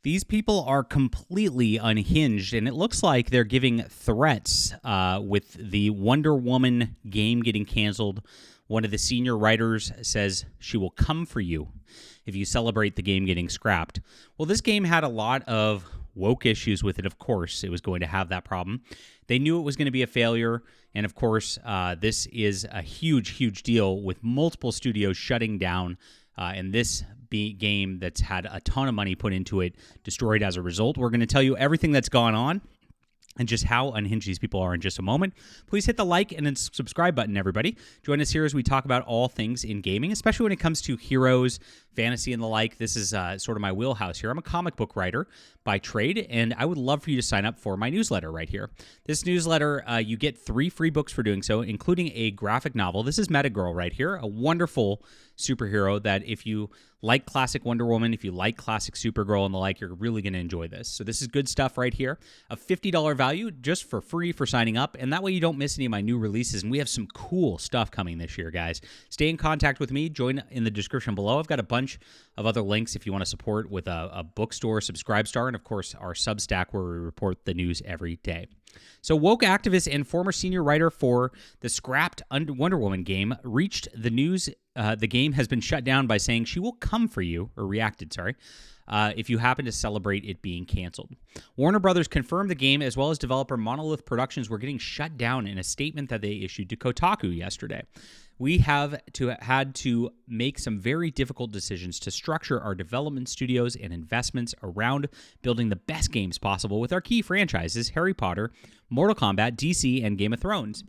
These people are completely unhinged, and it looks like they're giving threats with the Wonder Woman game getting canceled. One of the senior writers says she will come for you if you celebrate the game getting scrapped. Well, this game had a lot of woke issues with it. Of course, it was going to have that problem. They knew it was going to be a failure, and of course, this is a huge, huge deal with multiple studios shutting down, and this game that's had a ton of money put into it destroyed as a result. We're going to tell you everything that's gone on and just how unhinged these people are in just a moment. Please hit the like and then subscribe button, everybody. Join us here as we talk about all things in gaming, especially when it comes to heroes, fantasy, and the like. This is sort of my wheelhouse here. I'm a comic book writer by trade, and I would love for you to sign up for my newsletter right here. This newsletter, you get 3 free books for doing so, including a graphic novel. This is Metagirl right here, a wonderful superhero that if you like classic Wonder Woman, if you like classic Supergirl and the like, you're really going to enjoy this. So this is good stuff right here. A $50 value just for free for signing up, and that way you don't miss any of my new releases, and we have some cool stuff coming this year, guys. Stay in contact with me. Join in the description below. I've got a bunch of other links if you want to support with a bookstore, Subscribestar, and of course our Substack where we report the news every day. So woke activist and former senior writer for the scrapped Wonder Woman game reached the news. The game has been shut down by saying she will come for you, or reacted, sorry, if you happen to celebrate it being canceled. Warner Brothers confirmed the game, as well as developer Monolith Productions, were getting shut down in a statement that they issued to Kotaku yesterday. We had to make some very difficult decisions to structure our development studios and investments around building the best games possible with our key franchises, Harry Potter, Mortal Kombat, DC, and Game of Thrones.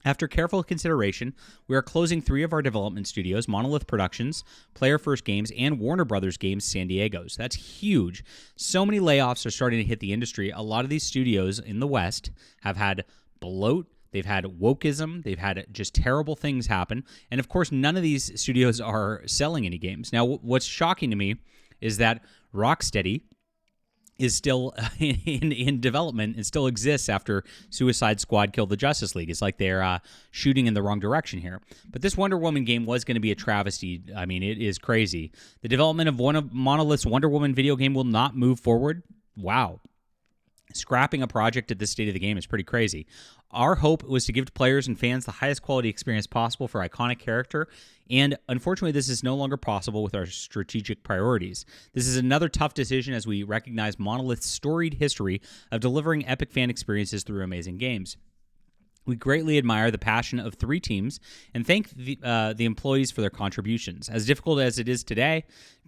After careful consideration, we are closing 3 of our development studios, Monolith Productions, Player First Games, and Warner Brothers Games San Diego. So that's huge. So many layoffs are starting to hit the industry. A lot of these studios in the West have had bloat. They've had wokeism. They've had just terrible things happen. And of course, none of these studios are selling any games. Now, what's shocking to me is that Rocksteady is still in development and still exists after Suicide Squad killed the Justice League. It's like they're shooting in the wrong direction here. But this Wonder Woman game was going to be a travesty. I mean, it is crazy. The development of one of Monolith's Wonder Woman video game will not move forward. Wow. Scrapping a project at this state of the game is pretty crazy. Our hope was to give players and fans the highest quality experience possible for iconic character, and unfortunately this is no longer possible with our strategic priorities. This is another tough decision as we recognize Monolith's storied history of delivering epic fan experiences through amazing games. We greatly admire the passion of 3 teams and thank the employees for their contributions. As difficult as it is today,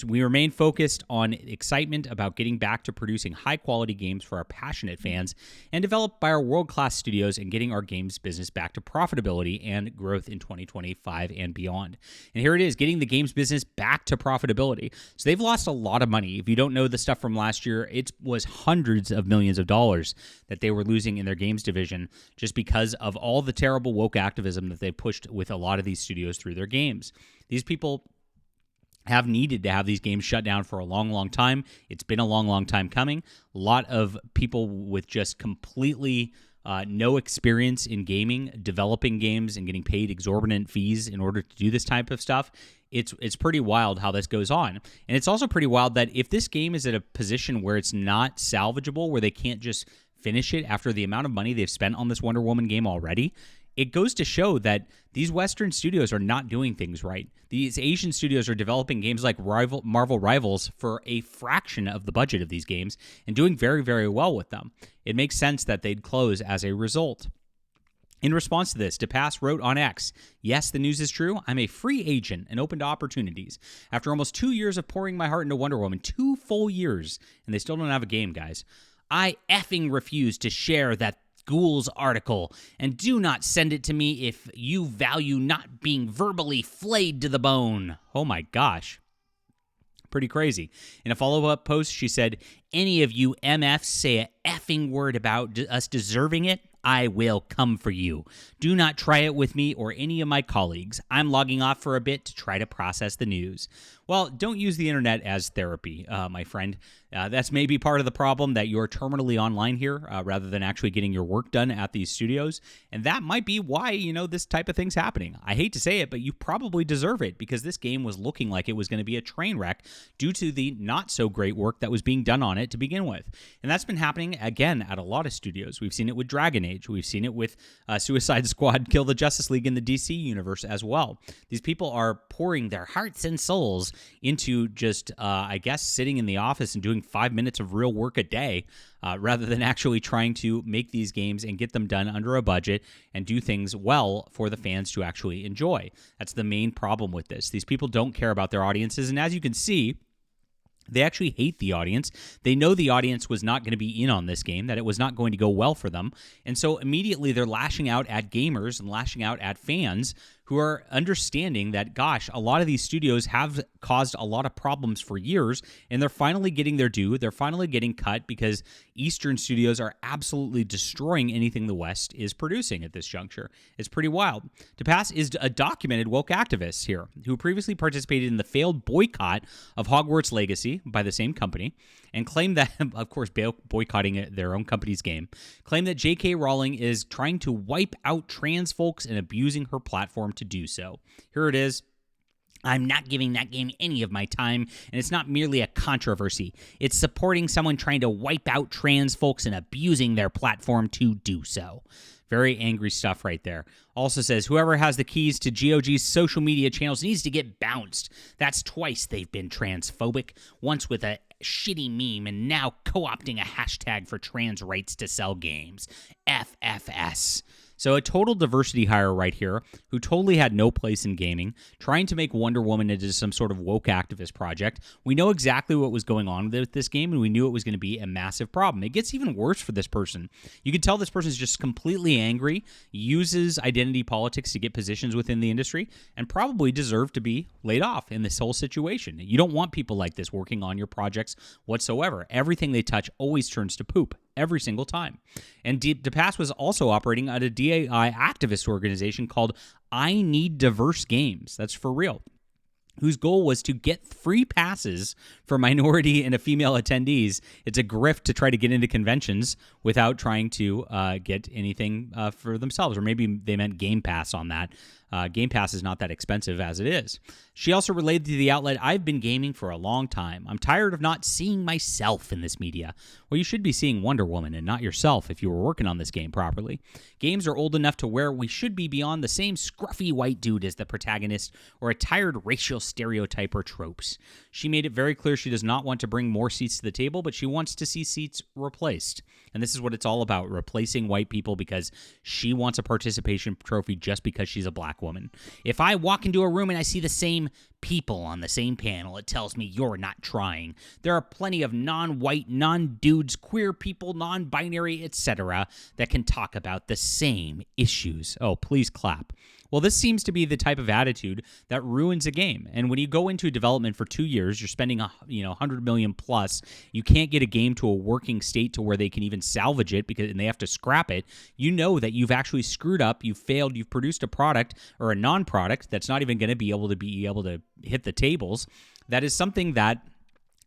we remain focused on excitement about getting back to producing high-quality games for our passionate fans and developed by our world-class studios and getting our games business back to profitability and growth in 2025 and beyond. And here it is, getting the games business back to profitability. So they've lost a lot of money. If you don't know the stuff from last year, it was hundreds of millions of dollars that they were losing in their games division just because of all the terrible woke activism that they pushed with a lot of these studios through their games. These people have needed to have these games shut down for a long, long time. It's been a long, long time coming. A lot of people with just completely no experience in gaming, developing games and getting paid exorbitant fees in order to do this type of stuff. It's pretty wild how this goes on. And it's also pretty wild that if this game is at a position where it's not salvageable, where they can't just finish it after the amount of money they've spent on this Wonder Woman game already, it goes to show that these Western studios are not doing things right. These Asian studios are developing games like Marvel Rivals for a fraction of the budget of these games and doing very, very well with them. It makes sense that they'd close as a result. In response to this, Depass wrote on X, "Yes, the news is true. I'm a free agent and open to opportunities. After almost 2 years of pouring my heart into Wonder Woman, 2 full years, and they still don't have a game, guys. I effing refuse to share that Ghoul's article, and do not send it to me if you value not being verbally flayed to the bone." Oh my gosh. Pretty crazy. In a follow-up post, she said, "Any of you MFs say a effing word about us deserving it, I will come for you. Do not try it with me or any of my colleagues. I'm logging off for a bit to try to process the news. Well, don't use the internet as therapy, my friend. That's maybe part of the problem, that you're terminally online here rather than actually getting your work done at these studios. And that might be why, this type of thing's happening. I hate to say it, but you probably deserve it, because this game was looking like it was going to be a train wreck due to the not so great work that was being done on it to begin with. And that's been happening again at a lot of studios. We've seen it with Dragon Age. We've seen it with Suicide Squad Kill the Justice League in the DC universe as well. These people are pouring their hearts and souls into just, I guess, sitting in the office and doing 5 minutes of real work a day rather than actually trying to make these games and get them done under a budget and do things well for the fans to actually enjoy. That's the main problem with this. These people don't care about their audiences, and as you can see, they actually hate the audience. They know the audience was not going to be in on this game, that it was not going to go well for them. And so immediately they're lashing out at gamers and lashing out at fans who are understanding that, gosh, a lot of these studios have caused a lot of problems for years, and they're finally getting their due. They're finally getting cut because Eastern studios are absolutely destroying anything the West is producing at this juncture. It's pretty wild. Depass is a documented woke activist here who previously participated in the failed boycott of Hogwarts Legacy by the same company, and claimed that, of course, boycotting their own company's game, claimed that J.K. Rowling is trying to wipe out trans folks and abusing her platform to do so. Here it is. I'm not giving that game any of my time, and it's not merely a controversy. It's supporting someone trying to wipe out trans folks and abusing their platform to do so. Very angry stuff right there. Also says, whoever has the keys to GOG's social media channels needs to get bounced. That's twice they've been transphobic, once with a shitty meme and now co-opting a hashtag for trans rights to sell games. FFS. So a total diversity hire right here who totally had no place in gaming, trying to make Wonder Woman into some sort of woke activist project. We know exactly what was going on with this game, and we knew it was going to be a massive problem. It gets even worse for this person. You can tell this person is just completely angry, uses identity politics to get positions within the industry, and probably deserve to be laid off in this whole situation. You don't want people like this working on your projects whatsoever. Everything they touch always turns to poop. Every single time. And Depass was also operating at a DAI activist organization called I Need Diverse Games. That's for real. Whose goal was to get free passes for minority and female attendees. It's a grift to try to get into conventions without trying to get anything for themselves. Or maybe they meant Game Pass on that. Game Pass is not that expensive as it is. She also relayed to the outlet, I've been gaming for a long time. I'm tired of not seeing myself in this media. Well, you should be seeing Wonder Woman and not yourself if you were working on this game properly. Games are old enough to where we should be beyond the same scruffy white dude as the protagonist or a tired racial stereotype or tropes. She made it very clear she does not want to bring more seats to the table, but she wants to see seats replaced. And this is what it's all about, replacing white people because she wants a participation trophy just because she's a black woman. If I walk into a room and I see the same people on the same panel, it tells me you're not trying. There are plenty of non-white, non-dudes, queer people, non-binary, etc. that can talk about the same issues. Oh, please clap. Well, this seems to be the type of attitude that ruins a game. And when you go into development for 2 years, you're spending $100 million plus. You can't get a game to a working state to where they can even salvage it and they have to scrap it. You know that you've actually screwed up. You've failed. You've produced a product or a non-product that's not even going to be able to hit the tables. That is something that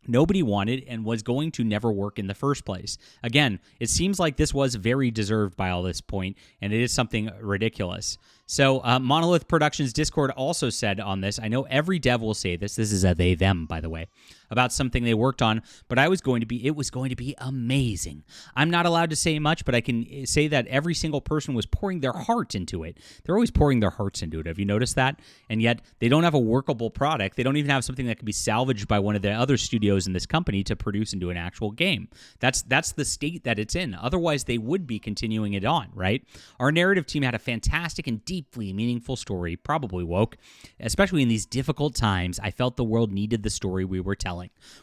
nobody wanted and was going to never work in the first place. Again, it seems like this was very deserved by all this point, and it is something ridiculous. So Monolith Productions Discord also said on this, I know every dev will say this is a they, them, by the way, about something they worked on, but it was going to be amazing. I'm not allowed to say much, but I can say that every single person was pouring their heart into it. They're always pouring their hearts into it. Have you noticed that? And yet they don't have a workable product. They don't even have something that can be salvaged by one of the other studios in this company to produce into an actual game. That's the state that it's in. Otherwise, they would be continuing it on, right? Our narrative team had a fantastic and deeply meaningful story, probably woke. Especially in these difficult times, I felt the world needed the story we were telling.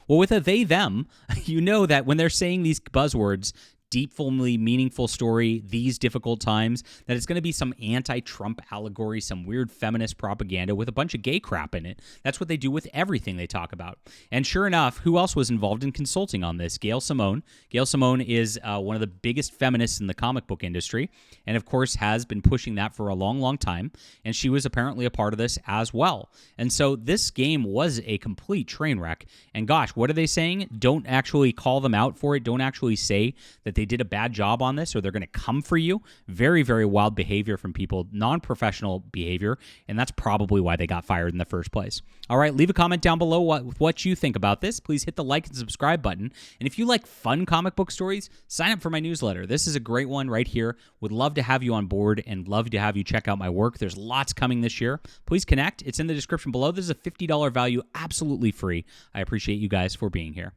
Well, with a they, them, you know that when they're saying these buzzwords, deeply meaningful story these difficult times, that it's going to be some anti-Trump allegory, some weird feminist propaganda with a bunch of gay crap in it. That's what they do with everything they talk about. And sure enough, who else was involved in consulting on this? Gail Simone. Gail Simone is one of the biggest feminists in the comic book industry, and of course has been pushing that for a long, long time. And she was apparently a part of this as well. And so this game was a complete train wreck. And gosh, what are they saying? Don't actually call them out for it. Don't actually say that they did a bad job on this or they're going to come for you. Very, very wild behavior from people, non-professional behavior, and that's probably why they got fired in the first place. All right, leave a comment down below what you think about this. Please hit the like and subscribe button. And if you like fun comic book stories, sign up for my newsletter. This is a great one right here. Would love to have you on board and love to have you check out my work. There's lots coming this year. Please connect. It's in the description below. This is a $50 value, absolutely free. I appreciate you guys for being here.